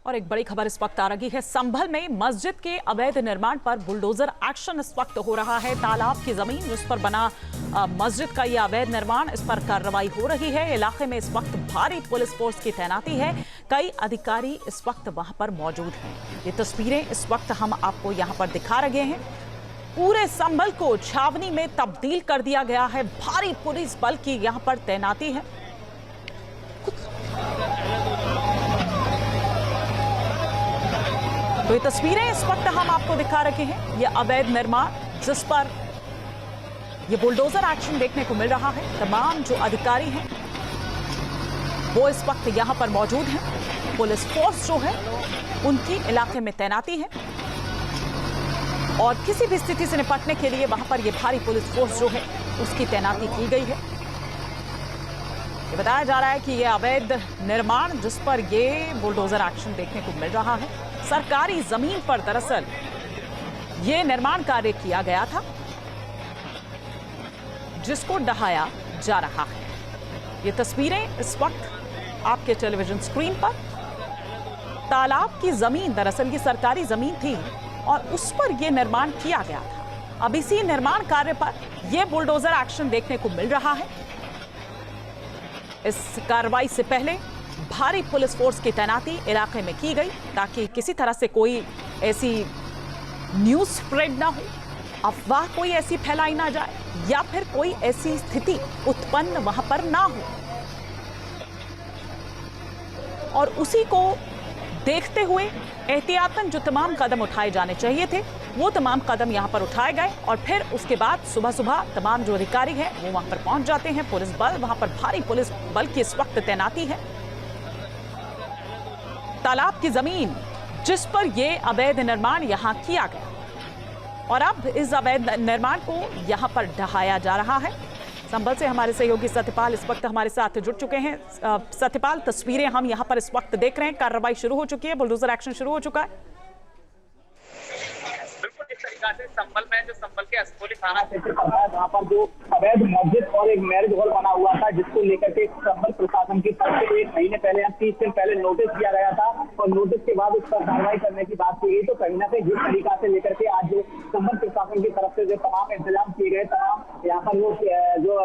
और एक बड़ी खबर इस वक्त आ रही है। संभल में मस्जिद के अवैध निर्माण पर बुलडोजर एक्शन इस वक्त हो रहा है। तालाब की जमीन जिस पर बना मस्जिद का यह अवैध निर्माण, इस पर कार्रवाई हो रही है। इलाके में इस वक्त भारी पुलिस फोर्स की तैनाती है। कई अधिकारी इस वक्त वहां पर मौजूद हैं। ये तस्वीरें इस वक्त हम आपको यहां पर दिखा रहे हैं। पूरे संभल को छावनी में तब्दील कर दिया गया है। भारी पुलिस बल की यहां पर तैनाती है। तो ये तस्वीरें इस वक्त हम आपको दिखा रहे हैं। ये अवैध निर्माण जिस पर ये बुलडोजर एक्शन देखने को मिल रहा है। तमाम जो अधिकारी हैं वो इस वक्त यहां पर मौजूद हैं। पुलिस फोर्स जो है उनकी इलाके में तैनाती है और किसी भी स्थिति से निपटने के लिए वहां पर ये भारी पुलिस फोर्स जो है उसकी तैनाती की गई है। ये बताया जा रहा है कि ये अवैध निर्माण जिस पर ये बुलडोजर एक्शन देखने को मिल रहा है, सरकारी जमीन पर दरअसल ये निर्माण कार्य किया गया था जिसको ढहाया जा रहा है। ये तस्वीरें इस वक्त आपके टेलीविजन स्क्रीन पर। तालाब की जमीन दरअसल ये सरकारी जमीन थी और उस पर यह निर्माण किया गया था। अब इसी निर्माण कार्य पर यह बुलडोजर एक्शन देखने को मिल रहा है। इस कार्रवाई से पहले भारी पुलिस फोर्स की तैनाती इलाके में की गई ताकि किसी तरह से कोई ऐसी न्यूज़ स्प्रेड ना हो, अफवाह कोई ऐसी फैलाई ना जाए या फिर कोई ऐसी स्थिति उत्पन्न वहां पर ना हो। और उसी को देखते हुए एहतियातन जो तमाम कदम उठाए जाने चाहिए थे वो तमाम कदम यहां पर उठाए गए और फिर उसके बाद सुबह सुबह तमाम जो अधिकारी हैं वो वहां पर पहुंच जाते हैं। पुलिस बल वहां पर भारी पुलिस बल की इस वक्त तैनाती है। तालाब की जमीन जिस पर यह अवैध निर्माण यहां किया गया और अब इस अवैध निर्माण को यहां पर ढहाया जा रहा है। संभल से हमारे सहयोगी सत्यपाल इस वक्त हमारे साथ जुड़ चुके हैं। सत्यपाल, तस्वीरें हम यहां पर इस वक्त देख रहे हैं। कार्रवाई शुरू हो चुकी है, बुलडोजर एक्शन शुरू हो चुका है। बिल्कुल इस तरीका से संभल में जो संभल के असकोली थाना क्षेत्र पड़ता है जहाँ पर जो अवैध मस्जिद और एक मैरिज हॉल बना हुआ था जिसको लेकर के संभल प्रशासन की तरफ से 1 महीने पहले या 30 दिन पहले नोटिस दिया गया था और नोटिस के बाद उस पर कार्रवाई करने की बात की गई। तो कहीं ना कहीं जिस तरीका से लेकर के आज जो संभल प्रशासन की तरफ से जो तमाम इंतजाम किए गए, तमाम यहाँ पर वो जो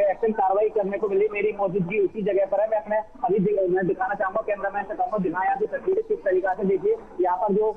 एक्शन कार्रवाई करने को मिली, मेरी मौजूदगी उसी जगह पर है। मैं अपने अभी मैं दिखाना चाहूंगा, कैमरामैन से कहूँगा दिखाया तो तस्वीरें किस तरीका से देखिए यहाँ पर जो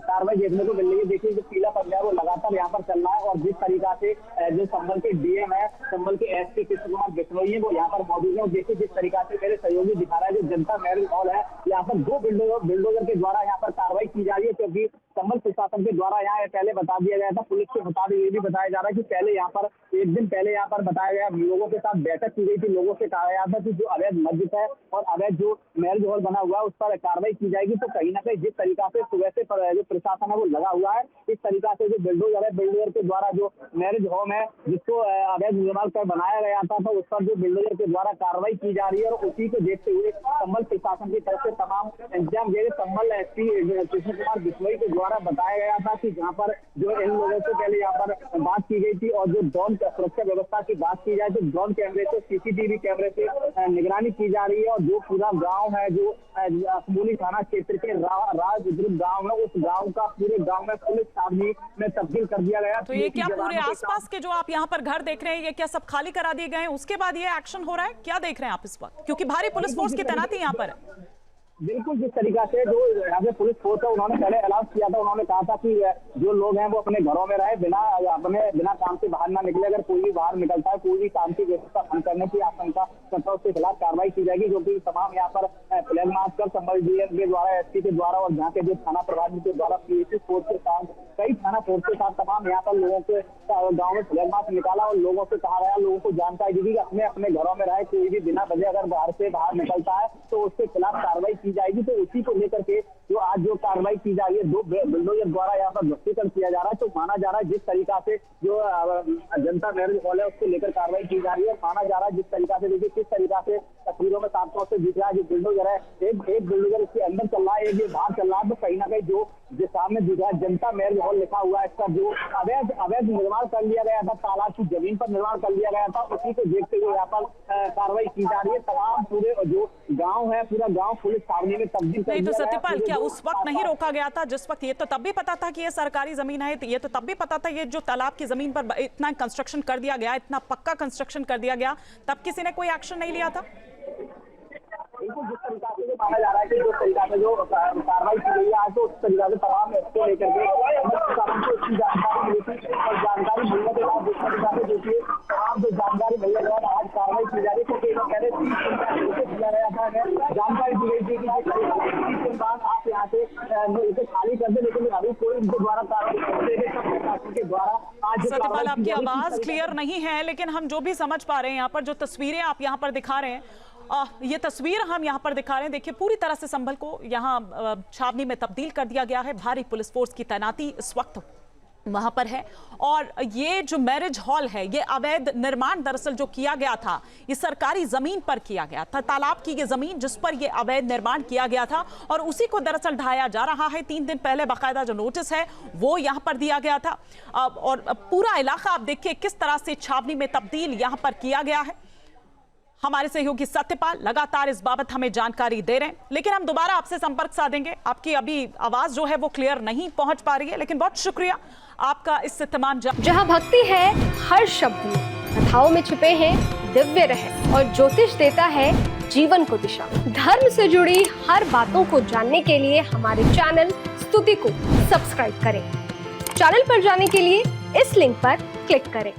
कार्रवाई देखने को मिल रही है। देखिए जो पीला पंजा है वो लगातार यहाँ पर चल रहा है और जिस तरीका से जो संभल के डीएम है, संभल के एसपी कृष्ण कुमार बिश्नोई है वो यहाँ पर मौजूद है। देखिए जिस तरीका से मेरे सहयोगी दिखा रहा है, जो जनता मैरिज हॉल है यहाँ पर 2 बिल्डोजर के द्वारा यहाँ पर कार्रवाई की जा रही है क्योंकि संभल प्रशासन के द्वारा यहाँ पहले बता दिया गया था। पुलिस के मुताबिक ये भी बताया जा रहा है कि पहले यहाँ पर 1 दिन पहले यहाँ पर बताया गया, लोगों के साथ बैठक की गई थी। लोगों से कहा गया था कि जो अवैध मस्जिद है और अवैध जो मैरिज हॉल बना हुआ है उस पर कार्रवाई की जाएगी। तो कहीं ना कहीं जिस तरीका से सुबह से जो प्रशासन है वो लगा हुआ है, इस तरीका से जो बिल्डोजर है, बिल्डोजर के द्वारा जो मैरिज होम है जिसको अवैध निर्माण कर बनाया गया था तो उस पर जो बिल्डोजर के द्वारा कार्रवाई की जा रही है और उसी को देखते हुए संभल प्रशासन की तरफ से तमाम इंतजाम किए गए। संभल एसपी कृष्ण कुमार बिश्नोई के द्वारा बताया गया था कि जहाँ पर जो इन लोगों से पहले यहाँ पर बात की गई थी और जो ड्रोन सुरक्षा व्यवस्था की बात की जाए तो ड्रोन कैमरे से, सीसीटीवी कैमरे से निगरानी की जा रही है और जो पूरा गाँव है, जो असमोली थाना क्षेत्र के राजबुजुर्ग गाँव है, उस गाँव का पूरे गाँव में पुलिस छावनी में तब्दील कर दिया गया। तो ये क्या पूरे आसपास के जो आप यहाँ पर घर देख रहे हैं ये क्या सब खाली करा दिए गए हैं? उसके बाद ये एक्शन हो रहा है, क्या देख रहे हैं आप इस वक्त? क्योंकि भारी पुलिस फोर्स की तैनाती यहाँ पर है। बिल्कुल जिस तरीका से जो यहाँ पे पुलिस फोर्स है उन्होंने पहले अनाउंस किया था, उन्होंने कहा था कि जो लोग हैं वो अपने घरों में रहे, बिना काम से बाहर ना निकले। अगर कोई भी बाहर निकलता है, कोई भी काम की व्यवस्था भंग करने की आशंका करता है उसके खिलाफ कार्रवाई की जाएगी। जो कि तमाम यहाँ पर फ्लैग मार्च कर संभल डीएम के द्वारा, एसपी के द्वारा और यहाँ के जो थाना प्रभारी के द्वारा पीएससी फोर्स के साथ, कई थाना फोर्स के साथ तमाम यहाँ पर लोगों के गाँव में फ्लैग मार्च निकाला और लोगों से कहा गया, लोगों को जानकारी दी कि अपने अपने घरों में रहे। कोई भी बिना वजह अगर बाहर निकलता है तो उसके खिलाफ कार्रवाई की जाएगी। तो उसी को लेकर के जो आज जो कार्रवाई की जा रही है, 2 बिल्डोजर द्वारा यहाँ पर ध्वस्तीकरण किया जा रहा है। तो माना जा रहा है जिस तरीका से जो जनता मैरिज हॉल है उसको लेकर कार्रवाई की जा रही है, माना जा रहा है जिस तरीका से देखिए किस तरीका से तस्वीरों में साफ तौर से दिख रहा है। जो बिल्डोजर है, एक बिल्डोजर इसके अंदर चल रहा है, एक ये बाहर चल रहा है। तो कहीं ना कहीं जो सामने दिख रहा है जनता मैरिज हॉल लिखा हुआ है, इसका जो अवैध निर्माण कर लिया गया था, तालाब की जमीन पर निर्माण कर लिया गया था, उसी को देखते हुए यहाँ पर कार्रवाई की जा रही है। तमाम पूरे जो गांव है, पूरा गांव पुलिस छावनी में तब्दील कर नहीं तो दिया गया है। सत्यपाल, क्या पूरे उस वक्त नहीं रोका गया था जिस वक्त, ये तो तब भी पता था कि ये सरकारी जमीन है, ये तो तब भी पता था ये जो तालाब की जमीन पर इतना कंस्ट्रक्शन कर दिया गया, इतना पक्का कंस्ट्रक्शन कर दिया गया, तब किसी ने कोई एक्शन नहीं लिया था? बिल्कुल, जिस तरीका से माना जा रहा है कि जो तरीका से जो कार्रवाई की गई है आज, तो उस तरीका से तमाम इसको लेकर के प्रशासन को इसकी जानकारी मिली थी और जानकारी मिलने के बाद जिस तरीका से देखिए तमाम जो जानकारी मिलने के बाद आज कार्रवाई की जा रही है, क्योंकि पहले 30 दिन का नोटिस दिया गया था, जानकारी दी गई थी कि 30 दिन बाद आप यहाँ से इसे खाली कर दे, लेकिन अभी कोई उनके द्वारा कार्रवाई प्रशासन के द्वारा आज सत्यपाल, आपकी आवाज क्लियर नहीं है, लेकिन हम जो भी समझ पा रहे हैं यहाँ पर, जो तस्वीरें आप यहाँ पर दिखा रहे हैं, ये तस्वीर हम यहाँ पर दिखा रहे हैं, देखिए पूरी तरह से संभल को यहाँ छावनी में तब्दील कर दिया गया है। भारी पुलिस फोर्स की तैनाती इस वक्त वहां पर है। और ये जो मैरिज हॉल है, ये अवैध निर्माण दरअसल जो किया गया था, ये सरकारी जमीन पर किया गया था, तालाब की ये जमीन जिस पर ये अवैध निर्माण किया गया था, और उसी को दरअसल ढाया जा रहा है। 3 दिन पहले बाकायदा जो नोटिस है वो यहाँ पर दिया गया था। और पूरा इलाका आप देखिए किस तरह से छावनी में तब्दील यहाँ पर किया गया है। हमारे सहयोगी सत्यपाल लगातार इस बाबत हमें जानकारी दे रहे हैं, लेकिन हम दोबारा आपसे संपर्क साधेंगे। आपकी अभी आवाज जो है वो क्लियर नहीं पहुंच पा रही है, लेकिन बहुत शुक्रिया आपका इससे तमाम जहां भक्ति है हर शब्द में, कथाओं में छुपे हैं दिव्य रहस्य और ज्योतिष देता है जीवन को दिशा। धर्म से जुड़ी हर बातों को जानने के लिए हमारे चैनल स्तुति को सब्सक्राइब करें। चैनल पर जाने के लिए इस लिंक पर क्लिक करें।